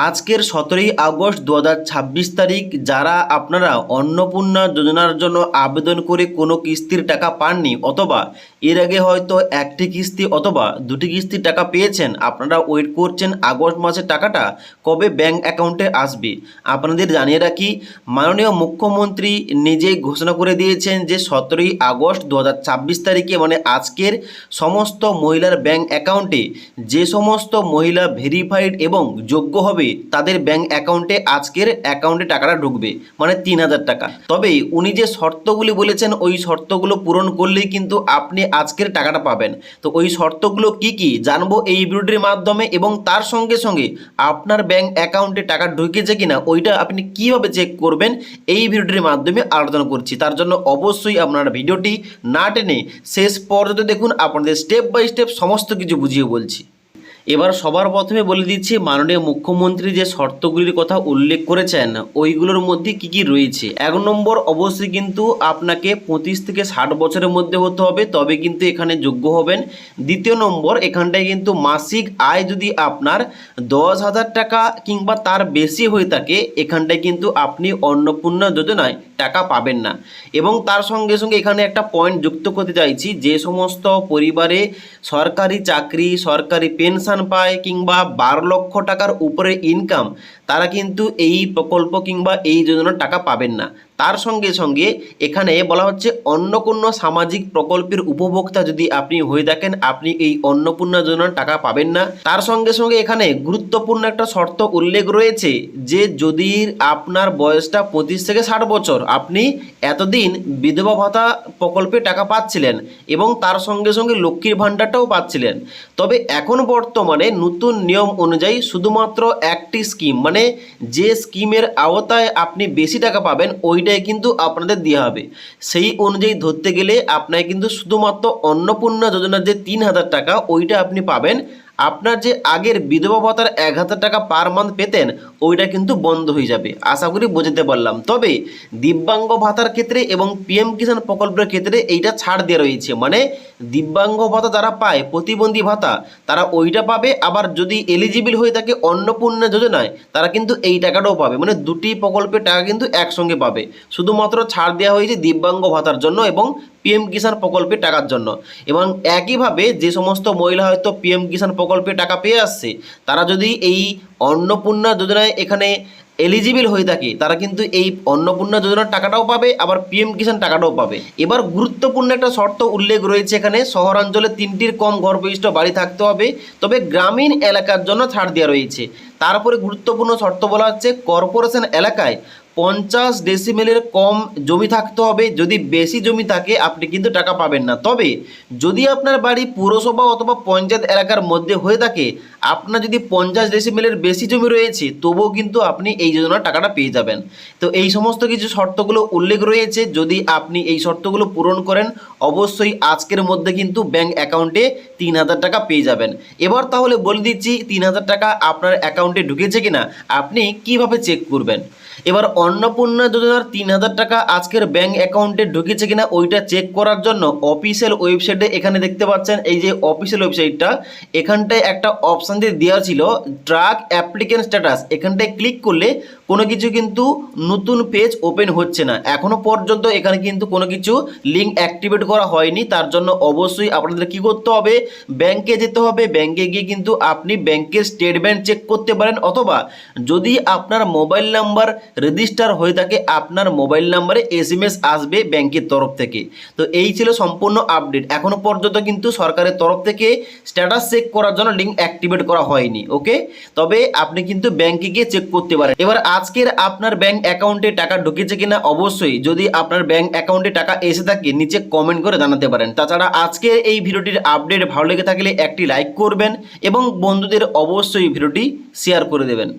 আজকের 17ই আগস্ট 2026 তারিখ যারা আপনারা অন্নপূর্ণা যোজনার জন্য আবেদন করে কোনো কিস্তির টাকা পাননি অথবা এর আগে হয়তো একটি কিস্তি অথবা দুটি কিস্তির টাকা পেয়েছেন, আপনারা ওয়েট করছেন আগস্ট মাসের টাকাটা কবে ব্যাংক অ্যাকাউন্টে আসবে। আপনাদের জানিয়ে রাখি, মাননীয় মুখ্যমন্ত্রী নিজেই ঘোষণা করে দিয়েছেন যে 17ই আগস্ট 2026 তারিখে মানে আজকের সমস্ত মহিলার ব্যাংক অ্যাকাউন্টে যে সমস্ত মহিলা ভেরিফাইড এবং যোগ্য হবে তাদের ব্যাংক অ্যাকাউন্টে আজকের অ্যাকাউন্টে টাকাটা ঢুকবে, মানে 3000 টাকা। তবে উনি যে শর্তগুলি বলেছেন ওই শর্তগুলো পূরণ করলেই কিন্তু আপনি আজকের টাকাটা পাবেন। তো ওই শর্তগুলো কি কি জানবো এই ভিডিওটির মাধ্যমে, এবং তার সঙ্গে সঙ্গে আপনার ব্যাংক অ্যাকাউন্টে টাকা ঢুকেছে কিনা ওইটা আপনি কিভাবে চেক করবেন এই ভিডিওটির মাধ্যমে আলোচনা করছি। তার জন্য অবশ্যই আপনারা ভিডিওটি না টেনে শেষ পর্যন্ত দেখুন, আপনাদের স্টেপ বাই স্টেপ সমস্ত কিছু বুঝিয়ে বলছি। এবার সবার প্রথমে বলে দিচ্ছি, মাননীয় মুখ্যমন্ত্রী যে শর্তগুলির কথা উল্লেখ করেছেন ওইগুলোর মধ্যে কি কি রয়েছে। 1 নম্বর, অবশ্যই কিন্তু আপনাকে 25 থেকে 60 বছরের মধ্যে হতে হবে, তবে কিন্তু এখানে যোগ্য হবেন। 2 নম্বর, এখানটায় কিন্তু মাসিক আয় যদি আপনার 10,000 টাকা কিংবা তার বেশি হয়ে থাকে এখানটায় কিন্তু আপনি অন্নপূর্ণা যোজনায় টাকা পাবেন না। এবং তার সঙ্গে সঙ্গে এখানে একটা পয়েন্ট যুক্ত করতে চাইছি, যে সমস্ত পরিবারে সরকারি চাকরি, সরকারি পেনশন পায় কিংবা 12 লক্ষ টাকার উপরে ইনকাম, তারা কিন্তু এই প্রকল্প কিংবা এই যোজনার টাকা পাবেন না। তার সঙ্গে সঙ্গে এখানে বলা হচ্ছে অন্য কোনো সামাজিক প্রকল্পের উপভোক্তা যদি আপনি হয়ে থাকেন আপনি এই অন্নপূর্ণা যোজনার টাকা পাবেন না। তার সঙ্গে সঙ্গে এখানে গুরুত্বপূর্ণ একটা শর্ত উল্লেখ রয়েছে যে যদি আপনার বয়সটা 25 থেকে 60 বছর, আপনি এতদিন বিধবা ভাতা প্রকল্পে টাকা পাচ্ছিলেন এবং তার সঙ্গে সঙ্গে লক্ষ্মীর ভাণ্ডারটাও পাচ্ছিলেন। তবে এখন বর্তমানে নতুন নিয়ম অনুযায়ী শুধুমাত্র একটি স্কিম, মানে যে স্কিমের আওতায় আপনি বেশি টাকা পাবেন ওইটাই কিন্তু আপনাদের দেওয়া হবে। সেই অনুযায়ী ধরতে গেলে আপনাকে কিন্তু শুধুমাত্র অন্নপূর্ণা যোজনার যে 3000 টাকা ওইটা আপনি পাবেন। আপনার যে আগের বিধবা ভাতার 1000 টাকা পার মান্থ পেতেন ওইটা কিন্তু বন্ধ হয়ে যাবে। আশা করি বোঝাতে পারলাম। তবে দিব্যাঙ্গ ভাতার ক্ষেত্রে এবং পিএম কিষাণ প্রকল্পের ক্ষেত্রে এইটা ছাড় দেওয়া রয়েছে, মানে দিব্যাঙ্গ ভাতা যারা পায়, প্রতিবন্ধী ভাতা, তারা ওইটা পাবে। আবার যদি এলিজিবল হয়ে থাকে অন্নপূর্ণা যোজনায় তারা কিন্তু এই টাকাটাও পাবে, মানে দুটি প্রকল্পের টাকা কিন্তু একসঙ্গে পাবে। শুধুমাত্র ছাড় দেওয়া হয়েছে দিব্যাঙ্গ ভাতার জন্য এবং পিএম কিষাণ প্রকল্পের টাকার জন্য। এবং একইভাবে যে সমস্ত মহিলা হয়তো পিএম কিষাণ প্রকল্পে টাকা পেয়ে আসছে তারা যদি এই অন্নপূর্ণা যোজনায় এখানে এলিজিবল হয়ে থাকে তারা কিন্তু এই অন্নপূর্ণা যোজনার টাকাটাও পাবে, আবার পিএম কিষাণ টাকাটাও পাবে। এবার গুরুত্বপূর্ণ একটা শর্ত উল্লেখ রয়েছে এখানে, শহরাঞ্চলে 3টির কম ঘরবিশিষ্ট বাড়ি থাকতে হবে, তবে গ্রামীণ এলাকার জন্য ছাড় দেওয়া রয়েছে। তারপরে গুরুত্বপূর্ণ শর্ত বলা হচ্ছে কর্পোরেশন এলাকায় 50 ডেসিমেলের কম জমি থাকতে হবে। যদি বেশি জমি থাকে আপনি কিন্তু টাকা পাবেন না। তবে যদি আপনার বাড়ি পুরসভা অথবা পঞ্চায়েত এলাকার মধ্যে হয়ে থাকে, আপনার যদি 50 ডেসিমেলের বেশি জমি রয়েছে তবুও কিন্তু আপনি এই যোজনার টাকাটা পেয়ে যাবেন। তো এই সমস্ত কিছু শর্তগুলো উল্লেখ রয়েছে, যদি আপনি এই শর্তগুলো পূরণ করেন অবশ্যই আজকের মধ্যে কিন্তু ব্যাংক অ্যাকাউন্টে 3000 টাকা পেয়ে যাবেন। এবার তাহলে বলে দিচ্ছি 3000 টাকা আপনার অ্যাকাউন্টে ঢুকেছে কিনা আপনি কিভাবে চেক করবেন। এবার অন্নপূর্ণা যোজনার 3000 টাকা আজকের ব্যাংক অ্যাকাউন্টে ঢুকেছে কিনা ওইটা চেক করার জন্য অফিসিয়াল ওয়েবসাইটে এখানে দেখতে পাচ্ছেন, এই যে অফিসিয়াল ওয়েবসাইটটা, এখানটায় একটা অপশান দিয়ে দেওয়া ছিল ট্র্যাক অ্যাপ্লিকেন্ট স্ট্যাটাস। এখানটায় ক্লিক করলে কোনো কিছু কিন্তু নতুন পেজ ওপেন হচ্ছে না, এখনও পর্যন্ত এখানে কিন্তু কোনো কিছু লিঙ্ক অ্যাক্টিভেট করা হয়নি। তার জন্য অবশ্যই আপনাদের কি করতে হবে, ব্যাংকে যেতে হবে। ব্যাংকে গিয়ে কিন্তু আপনি ব্যাংকের স্টেটমেন্ট চেক করতে পারেন, অথবা যদি আপনার মোবাইল নাম্বার রেজিস্টার হয়ে থাকে আপনার মোবাইল নাম্বারে SMS আসবে ব্যাংকের তরফ থেকে। তো এই ছিল সম্পূর্ণ আপডেট। এখনও পর্যন্ত কিন্তু সরকারের তরফ থেকে স্ট্যাটাস চেক করার জন্য লিঙ্ক অ্যাক্টিভেট করা হয়নি। ওকে, তবে আপনি কিন্তু ব্যাংকে গিয়ে চেক করতে পারেন। এবার আজকের আপনার ব্যাংক অ্যাকাউন্টে টাকা ঢুকেছে কিনা অবশ্যই যদি আপনার ব্যাংক অ্যাকাউন্টে টাকা এসে থাকে নিচে কমেন্ট করে জানাতে পারেন। তাছাড়া আজকের এই ভিডিওটির আপডেট ভালো লেগে থাকলে একটি লাইক করবেন এবং বন্ধুদের অবশ্যই ভিডিওটি শেয়ার করে দেবেন।